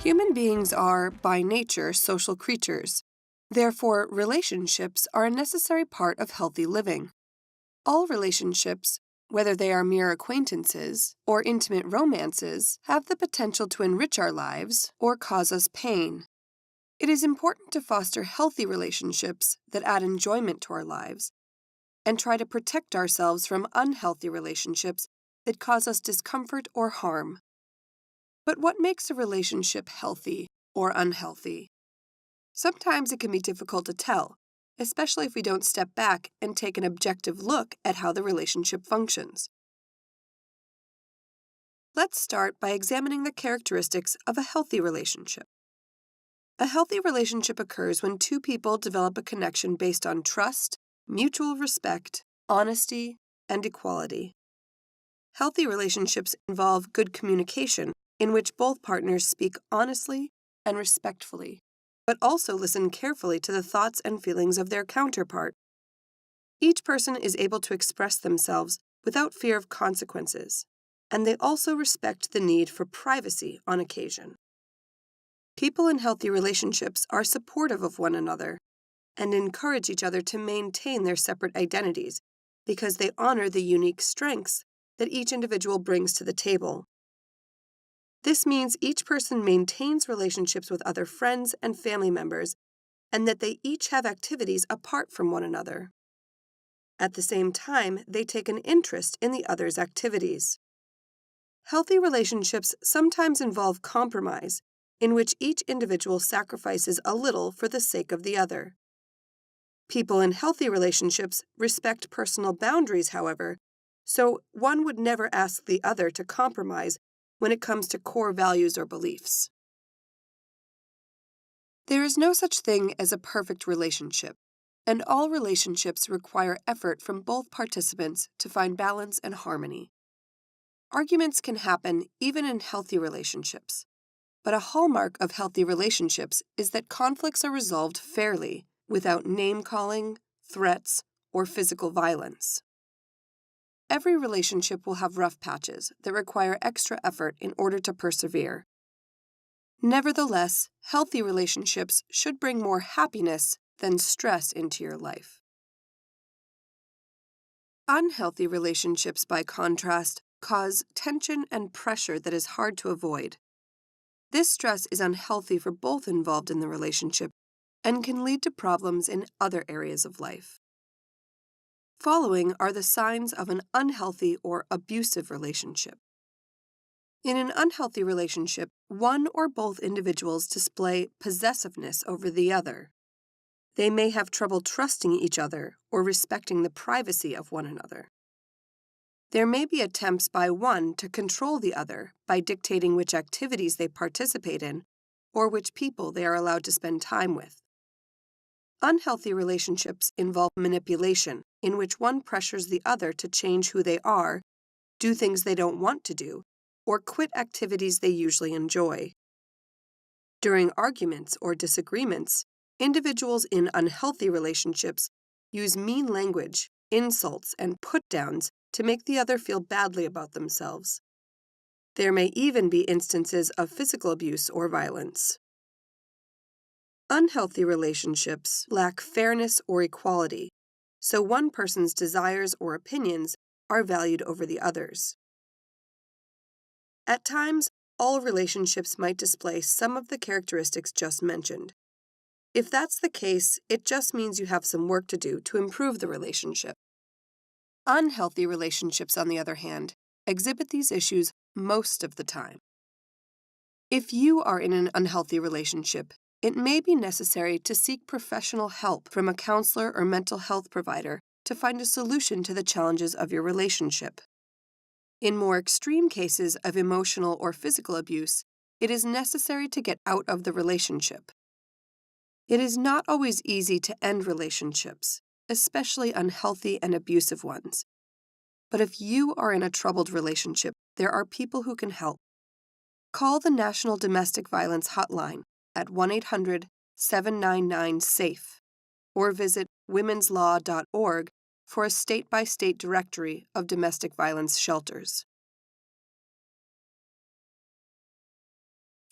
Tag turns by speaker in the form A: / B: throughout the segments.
A: Human beings are, by nature, social creatures. Therefore, relationships are a necessary part of healthy living. All relationships, whether they are mere acquaintances or intimate romances, have the potential to enrich our lives or cause us pain. It is important to foster healthy relationships that add enjoyment to our lives and try to protect ourselves from unhealthy relationships that cause us discomfort or harm. But what makes a relationship healthy or unhealthy? Sometimes it can be difficult to tell, especially if we don't step back and take an objective look at how the relationship functions. Let's start by examining the characteristics of a healthy relationship. A healthy relationship occurs when two people develop a connection based on trust, mutual respect, honesty, and equality. Healthy relationships involve good communication, in which both partners speak honestly and respectfully, but also listen carefully to the thoughts and feelings of their counterpart. Each person is able to express themselves without fear of consequences, and they also respect the need for privacy on occasion. People in healthy relationships are supportive of one another and encourage each other to maintain their separate identities because they honor the unique strengths that each individual brings to the table. This means each person maintains relationships with other friends and family members, and that they each have activities apart from one another. At the same time, they take an interest in the other's activities. Healthy relationships sometimes involve compromise, in which each individual sacrifices a little for the sake of the other. People in healthy relationships respect personal boundaries, however, so one would never ask the other to compromise when it comes to core values or beliefs. There is no such thing as a perfect relationship, and all relationships require effort from both participants to find balance and harmony. Arguments can happen even in healthy relationships, but a hallmark of healthy relationships is that conflicts are resolved fairly, without name-calling, threats, or physical violence. Every relationship will have rough patches that require extra effort in order to persevere. Nevertheless, healthy relationships should bring more happiness than stress into your life. Unhealthy relationships, by contrast, cause tension and pressure that is hard to avoid. This stress is unhealthy for both involved in the relationship and can lead to problems in other areas of life. Following are the signs of an unhealthy or abusive relationship. In an unhealthy relationship, one or both individuals display possessiveness over the other. They may have trouble trusting each other or respecting the privacy of one another. There may be attempts by one to control the other by dictating which activities they participate in or which people they are allowed to spend time with. Unhealthy relationships involve manipulation, in which one pressures the other to change who they are, do things they don't want to do, or quit activities they usually enjoy. During arguments or disagreements, individuals in unhealthy relationships use mean language, insults, and put-downs to make the other feel badly about themselves. There may even be instances of physical abuse or violence. Unhealthy relationships lack fairness or equality, so one person's desires or opinions are valued over the others. At times, all relationships might display some of the characteristics just mentioned. If that's the case, it just means you have some work to do to improve the relationship. Unhealthy relationships, on the other hand, exhibit these issues most of the time. If you are in an unhealthy relationship, it may be necessary to seek professional help from a counselor or mental health provider to find a solution to the challenges of your relationship. In more extreme cases of emotional or physical abuse, it is necessary to get out of the relationship. It is not always easy to end relationships, especially unhealthy and abusive ones. But if you are in a troubled relationship, there are people who can help. Call the National Domestic Violence Hotline at 1-800-799-SAFE or visit womenslaw.org for a state-by-state directory of domestic violence shelters.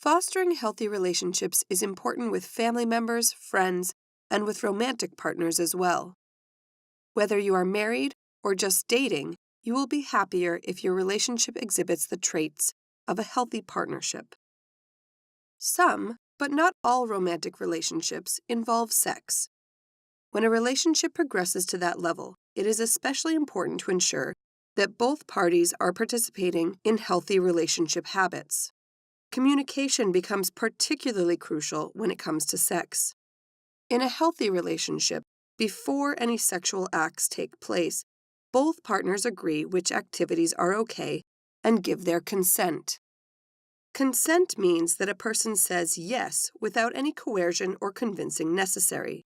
A: Fostering healthy relationships is important with family members, friends, and with romantic partners as well. Whether you are married or just dating, you will be happier if your relationship exhibits the traits of a healthy partnership. Some, but not all romantic relationships involve sex. When a relationship progresses to that level, it is especially important to ensure that both parties are participating in healthy relationship habits. Communication becomes particularly crucial when it comes to sex. In a healthy relationship, before any sexual acts take place, both partners agree which activities are okay and give their consent. Consent means that a person says yes without any coercion or convincing necessary.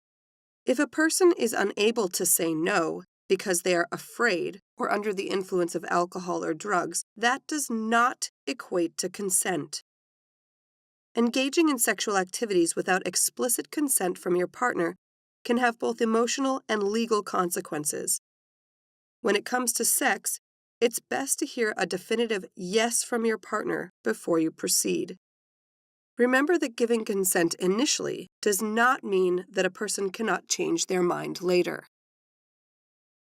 A: If a person is unable to say no because they are afraid or under the influence of alcohol or drugs, that does not equate to consent. Engaging in sexual activities without explicit consent from your partner can have both emotional and legal consequences. When it comes to sex, it's best to hear a definitive yes from your partner before you proceed. Remember that giving consent initially does not mean that a person cannot change their mind later.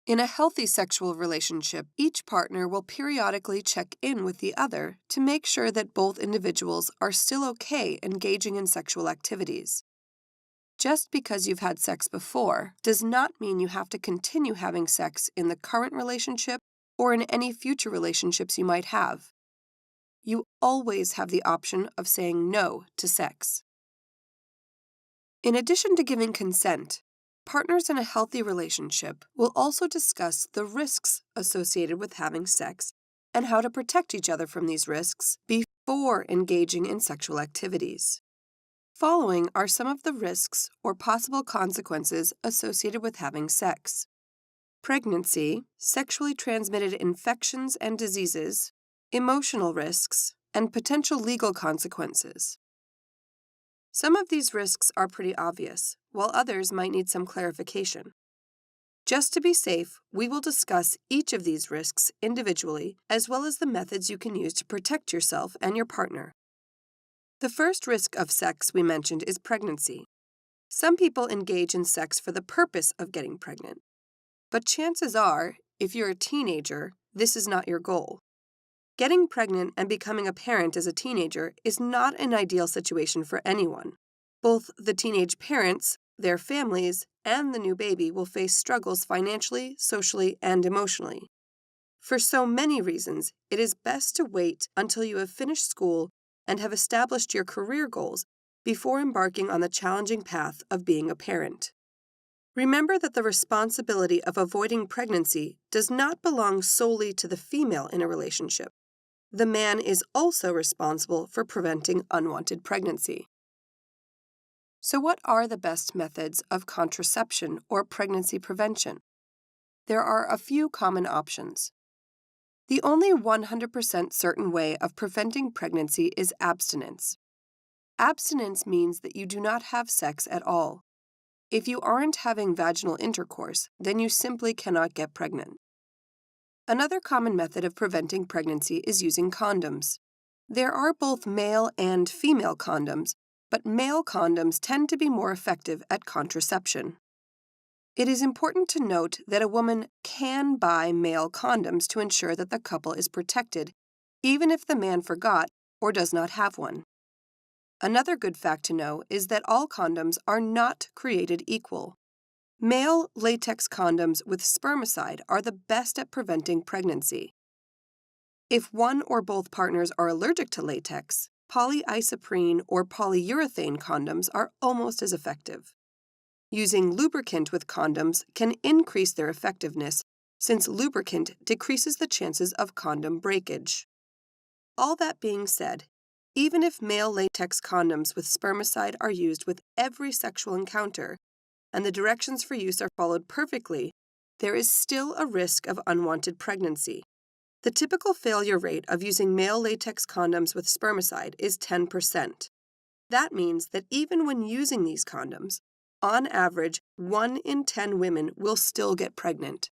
A: In a healthy sexual relationship, each partner will periodically check in with the other to make sure that both individuals are still okay engaging in sexual activities. Just because you've had sex before does not mean you have to continue having sex in the current relationship or in any future relationships you might have. You always have the option of saying no to sex. In addition to giving consent, partners in a healthy relationship will also discuss the risks associated with having sex and how to protect each other from these risks before engaging in sexual activities. Following are some of the risks or possible consequences associated with having sex: pregnancy, sexually transmitted infections and diseases, emotional risks, and potential legal consequences. Some of these risks are pretty obvious, while others might need some clarification. Just to be safe, we will discuss each of these risks individually, as well as the methods you can use to protect yourself and your partner. The first risk of sex we mentioned is pregnancy. Some people engage in sex for the purpose of getting pregnant, but chances are, if you're a teenager, this is not your goal. Getting pregnant and becoming a parent as a teenager is not an ideal situation for anyone. Both the teenage parents, their families, and the new baby will face struggles financially, socially, and emotionally. For so many reasons, it is best to wait until you have finished school and have established your career goals before embarking on the challenging path of being a parent. Remember that the responsibility of avoiding pregnancy does not belong solely to the female in a relationship. The man is also responsible for preventing unwanted pregnancy. So what are the best methods of contraception or pregnancy prevention? There are a few common options. The only 100% certain way of preventing pregnancy is abstinence. Abstinence means that you do not have sex at all. If you aren't having vaginal intercourse, then you simply cannot get pregnant. Another common method of preventing pregnancy is using condoms. There are both male and female condoms, but male condoms tend to be more effective at contraception. It is important to note that a woman can buy male condoms to ensure that the couple is protected, even if the man forgot or does not have one. Another good fact to know is that all condoms are not created equal. Male latex condoms with spermicide are the best at preventing pregnancy. If one or both partners are allergic to latex, polyisoprene or polyurethane condoms are almost as effective. Using lubricant with condoms can increase their effectiveness since lubricant decreases the chances of condom breakage. All that being said, even if male latex condoms with spermicide are used with every sexual encounter, and the directions for use are followed perfectly, there is still a risk of unwanted pregnancy. The typical failure rate of using male latex condoms with spermicide is 10%. That means that even when using these condoms, on average, 1 in 10 women will still get pregnant.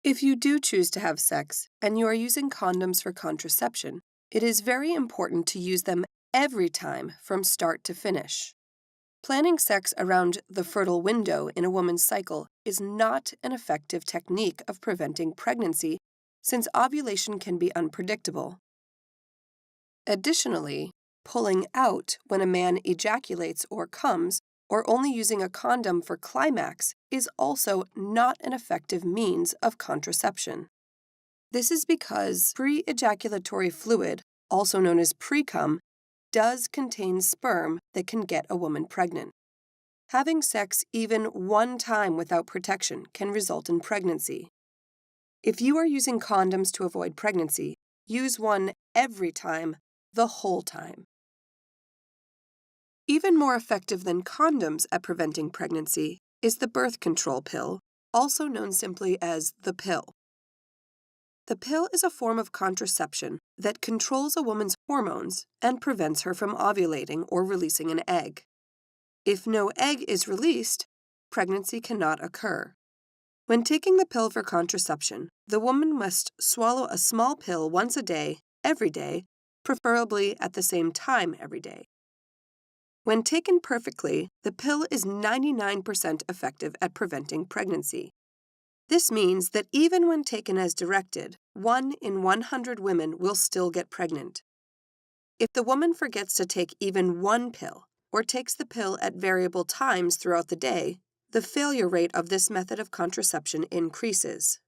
A: If you do choose to have sex and you are using condoms for contraception, It is very important to use them every time from start to finish. Planning sex around the fertile window in a woman's cycle is not an effective technique of preventing pregnancy, since ovulation can be unpredictable. Additionally, pulling out when a man ejaculates or comes, or only using a condom for climax, is also not an effective means of contraception. This is because pre-ejaculatory fluid, also known as pre-cum, does contain sperm that can get a woman pregnant. Having sex even one time without protection can result in pregnancy. If you are using condoms to avoid pregnancy, use one every time, the whole time. Even more effective than condoms at preventing pregnancy is the birth control pill, also known simply as the pill. The pill is a form of contraception that controls a woman's hormones and prevents her from ovulating or releasing an egg. If no egg is released, pregnancy cannot occur. When taking the pill for contraception, the woman must swallow a small pill once a day, every day, preferably at the same time every day. When taken perfectly, the pill is 99% effective at preventing pregnancy. This means that even when taken as directed, 1 in 100 women will still get pregnant. If the woman forgets to take even one pill, or takes the pill at variable times throughout the day, the failure rate of this method of contraception increases.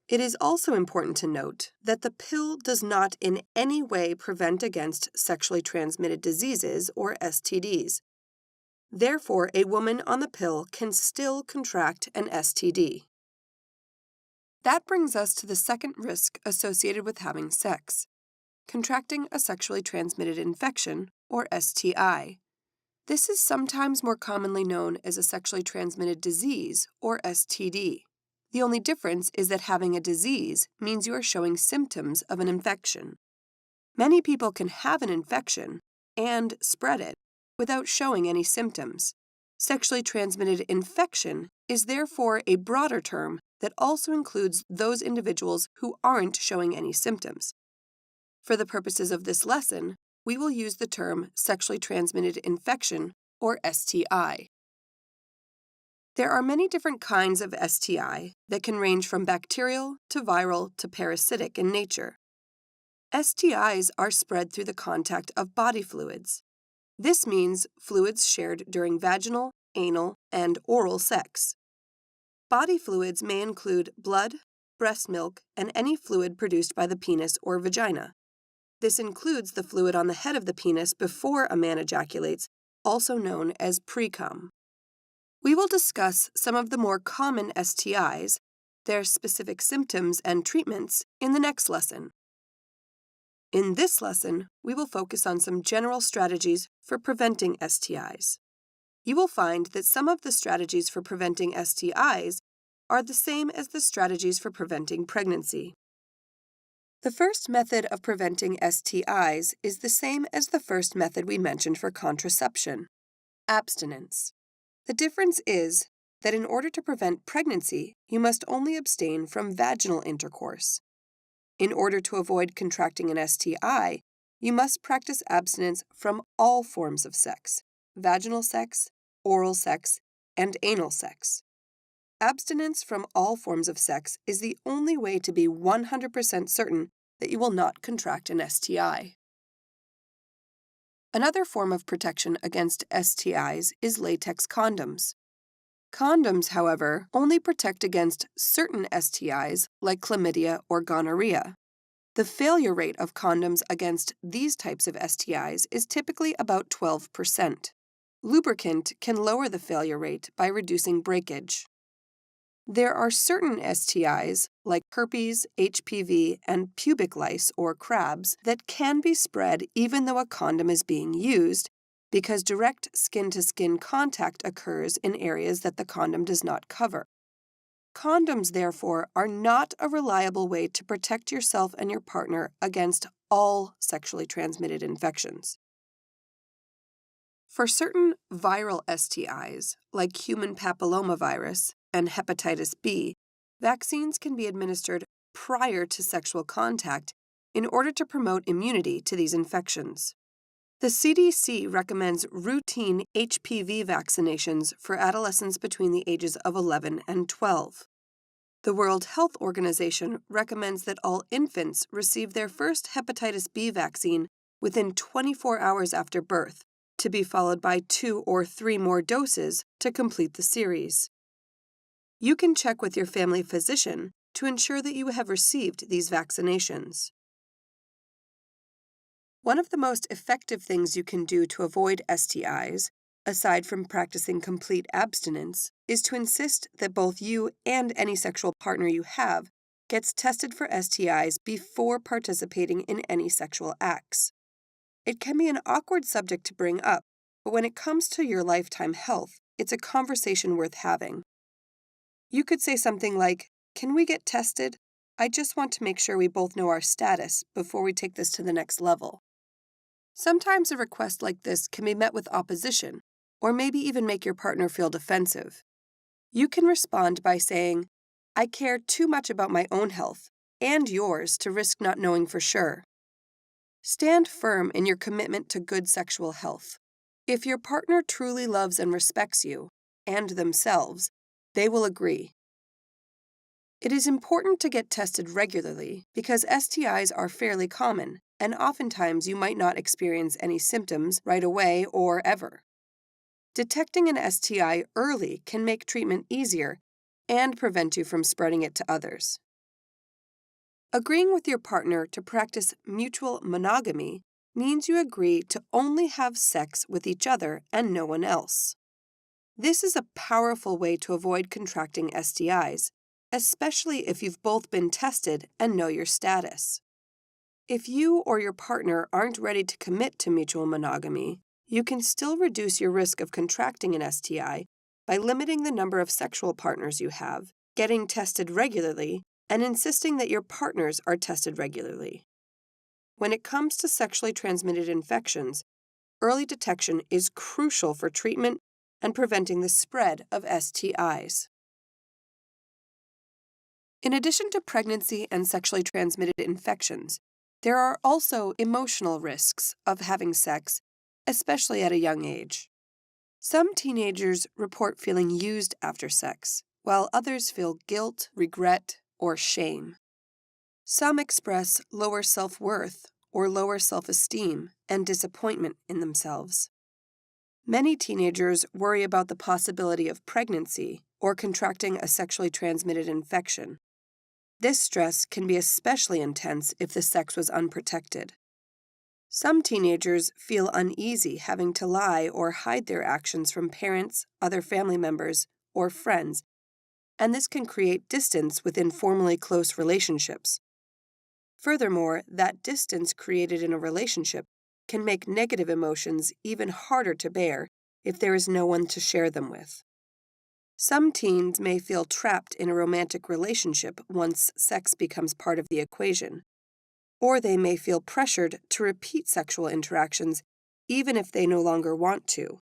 A: It is also important to note that the pill does not in any way prevent against sexually transmitted diseases or STDs. Therefore, a woman on the pill can still contract an STD. That brings us to the second risk associated with having sex: contracting a sexually transmitted infection, or STI. This is sometimes more commonly known as a sexually transmitted disease, or STD. The only difference is that having a disease means you are showing symptoms of an infection. Many people can have an infection and spread it without showing any symptoms. Sexually transmitted infection is therefore a broader term that also includes those individuals who aren't showing any symptoms. For the purposes of this lesson, we will use the term sexually transmitted infection, or STI. There are many different kinds of STI that can range from bacterial to viral to parasitic in nature. STIs are spread through the contact of body fluids. This means fluids shared during vaginal, anal, and oral sex. Body fluids may include blood, breast milk, and any fluid produced by the penis or vagina. This includes the fluid on the head of the penis before a man ejaculates, also known as pre-cum. We will discuss some of the more common STIs, their specific symptoms and treatments in the next lesson. In this lesson, we will focus on some general strategies for preventing STIs. You will find that some of the strategies for preventing STIs are the same as the strategies for preventing pregnancy. The first method of preventing STIs is the same as the first method we mentioned for contraception: abstinence. The difference is that in order to prevent pregnancy, you must only abstain from vaginal intercourse. In order to avoid contracting an STI, you must practice abstinence from all forms of sex: vaginal sex, oral sex, and anal sex. Abstinence from all forms of sex is the only way to be 100% certain that you will not contract an STI. Another form of protection against STIs is latex condoms. Condoms, however, only protect against certain STIs like chlamydia or gonorrhea. The failure rate of condoms against these types of STIs is typically about 12%. Lubricant can lower the failure rate by reducing breakage. There are certain STIs, like herpes, HPV, and pubic lice or crabs, that can be spread even though a condom is being used, because direct skin-to-skin contact occurs in areas that the condom does not cover. Condoms, therefore, are not a reliable way to protect yourself and your partner against all sexually transmitted infections. For certain viral STIs, like human papillomavirus and hepatitis B, vaccines can be administered prior to sexual contact in order to promote immunity to these infections. The CDC recommends routine HPV vaccinations for adolescents between the ages of 11 and 12. The World Health Organization recommends that all infants receive their first hepatitis B vaccine within 24 hours after birth, to be followed by 2 or 3 more doses to complete the series. You can check with your family physician to ensure that you have received these vaccinations. One of the most effective things you can do to avoid STIs, aside from practicing complete abstinence, is to insist that both you and any sexual partner you have gets tested for STIs before participating in any sexual acts. It can be an awkward subject to bring up, but when it comes to your lifetime health, it's a conversation worth having. You could say something like, "Can we get tested? I just want to make sure we both know our status before we take this to the next level." Sometimes a request like this can be met with opposition, or maybe even make your partner feel defensive. You can respond by saying, "I care too much about my own health and yours to risk not knowing for sure." Stand firm in your commitment to good sexual health. If your partner truly loves and respects you, and themselves, they will agree. It is important to get tested regularly because STIs are fairly common, and oftentimes you might not experience any symptoms right away or ever. Detecting an STI early can make treatment easier and prevent you from spreading it to others. Agreeing with your partner to practice mutual monogamy means you agree to only have sex with each other and no one else. This is a powerful way to avoid contracting STIs, especially if you've both been tested and know your status. If you or your partner aren't ready to commit to mutual monogamy, you can still reduce your risk of contracting an STI by limiting the number of sexual partners you have, getting tested regularly, and insisting that your partners are tested regularly. When it comes to sexually transmitted infections, early detection is crucial for treatment and preventing the spread of STIs. In addition to pregnancy and sexually transmitted infections, there are also emotional risks of having sex, especially at a young age. Some teenagers report feeling used after sex, while others feel guilt, regret, or shame. Some express lower self-worth or lower self-esteem and disappointment in themselves. Many teenagers worry about the possibility of pregnancy or contracting a sexually transmitted infection. This stress can be especially intense if the sex was unprotected. Some teenagers feel uneasy having to lie or hide their actions from parents, other family members, or friends, and this can create distance within formerly close relationships. Furthermore, that distance created in a relationship can make negative emotions even harder to bear if there is no one to share them with. Some teens may feel trapped in a romantic relationship once sex becomes part of the equation, or they may feel pressured to repeat sexual interactions even if they no longer want to.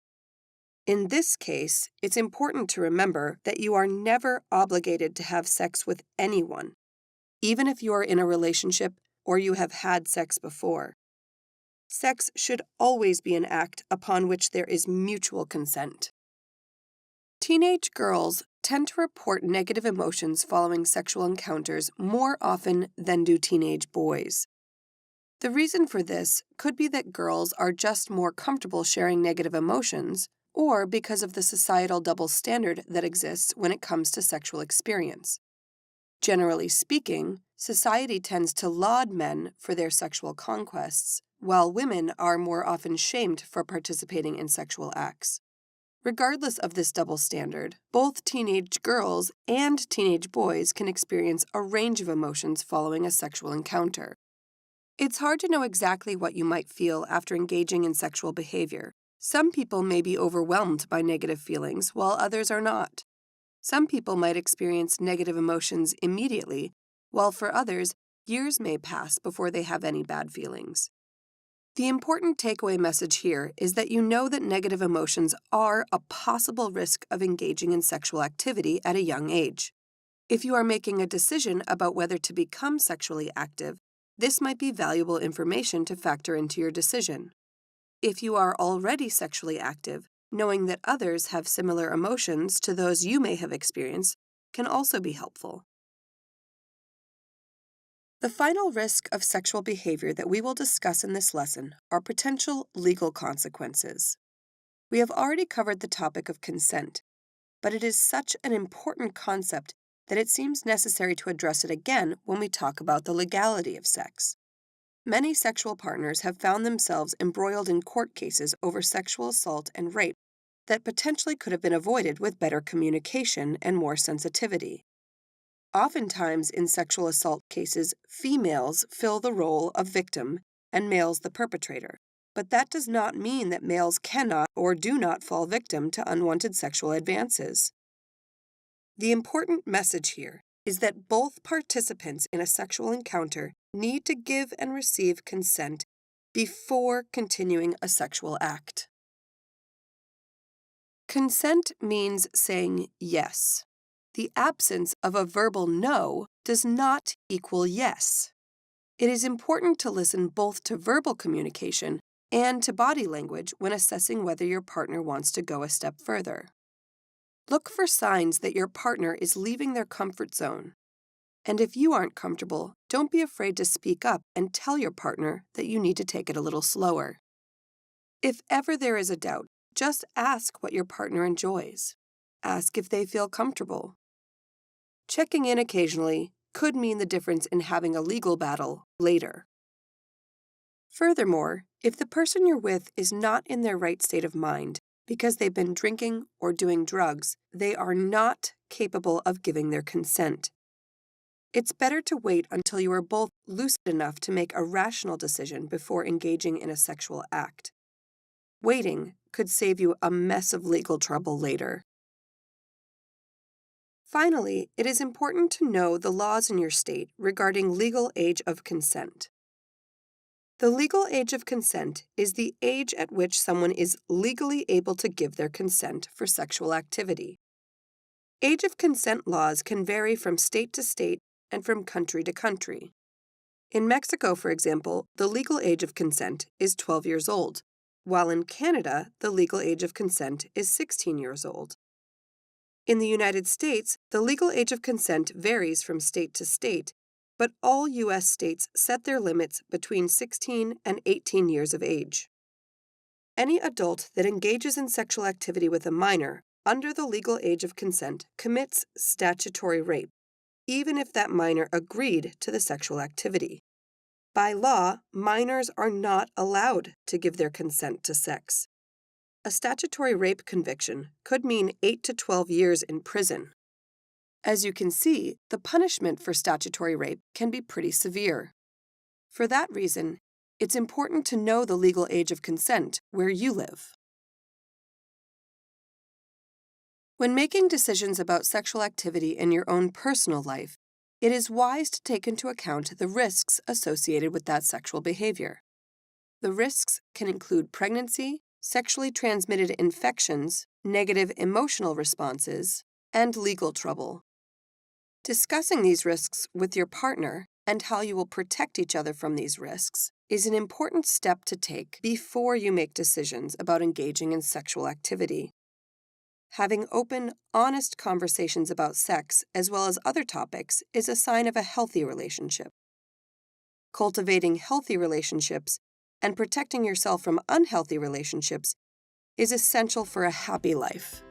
A: In this case, it's important to remember that you are never obligated to have sex with anyone, even if you are in a relationship or you have had sex before. Sex should always be an act upon which there is mutual consent. Teenage girls tend to report negative emotions following sexual encounters more often than do teenage boys. The reason for this could be that girls are just more comfortable sharing negative emotions, or because of the societal double standard that exists when it comes to sexual experience. Generally speaking, society tends to laud men for their sexual conquests, while women are more often shamed for participating in sexual acts. Regardless of this double standard, both teenage girls and teenage boys can experience a range of emotions following a sexual encounter. It's hard to know exactly what you might feel after engaging in sexual behavior. Some people may be overwhelmed by negative feelings, while others are not. Some people might experience negative emotions immediately, while for others, years may pass before they have any bad feelings. The important takeaway message here is that you know that negative emotions are a possible risk of engaging in sexual activity at a young age. If you are making a decision about whether to become sexually active, This might be valuable information to factor into your decision. If you are already sexually active, knowing that others have similar emotions to those you may have experienced can also be helpful. The final risk of sexual behavior that we will discuss in this lesson are potential legal consequences. We have already covered the topic of consent, but it is such an important concept that it seems necessary to address it again when we talk about the legality of sex. Many sexual partners have found themselves embroiled in court cases over sexual assault and rape that potentially could have been avoided with better communication and more sensitivity. Oftentimes, in sexual assault cases, females fill the role of victim and males the perpetrator. But that does not mean that males cannot or do not fall victim to unwanted sexual advances. The important message here is that both participants in a sexual encounter need to give and receive consent before continuing a sexual act. Consent means saying yes. The absence of a verbal no does not equal yes. It is important to listen both to verbal communication and to body language when assessing whether your partner wants to go a step further. Look for signs that your partner is leaving their comfort zone. And if you aren't comfortable, don't be afraid to speak up and tell your partner that you need to take it a little slower. If ever there is a doubt, just ask what your partner enjoys. Ask if they feel comfortable. Checking in occasionally could mean the difference in having a legal battle later. Furthermore, if the person you're with is not in their right state of mind because they've been drinking or doing drugs, they are not capable of giving their consent. It's better to wait until you are both lucid enough to make a rational decision before engaging in a sexual act. Waiting could save you a mess of legal trouble later. Finally, it is important to know the laws in your state regarding legal age of consent. The legal age of consent is the age at which someone is legally able to give their consent for sexual activity. Age of consent laws can vary from state to state and from country to country. In Mexico, for example, the legal age of consent is 12 years old, while in Canada, the legal age of consent is 16 years old. In the United States, the legal age of consent varies from state to state, but all U.S. states set their limits between 16 and 18 years of age. Any adult that engages in sexual activity with a minor under the legal age of consent commits statutory rape, even if that minor agreed to the sexual activity. By law, minors are not allowed to give their consent to sex. A statutory rape conviction could mean 8 to 12 years in prison. As you can see, the punishment for statutory rape can be pretty severe. For that reason, it's important to know the legal age of consent where you live. When making decisions about sexual activity in your own personal life, it is wise to take into account the risks associated with that sexual behavior. The risks can include pregnancy, sexually transmitted infections, negative emotional responses, and legal trouble. Discussing these risks with your partner and how you will protect each other from these risks is an important step to take before you make decisions about engaging in sexual activity. Having open, honest conversations about sex as well as other topics is a sign of a healthy relationship. Cultivating healthy relationships and protecting yourself from unhealthy relationships is essential for a happy life.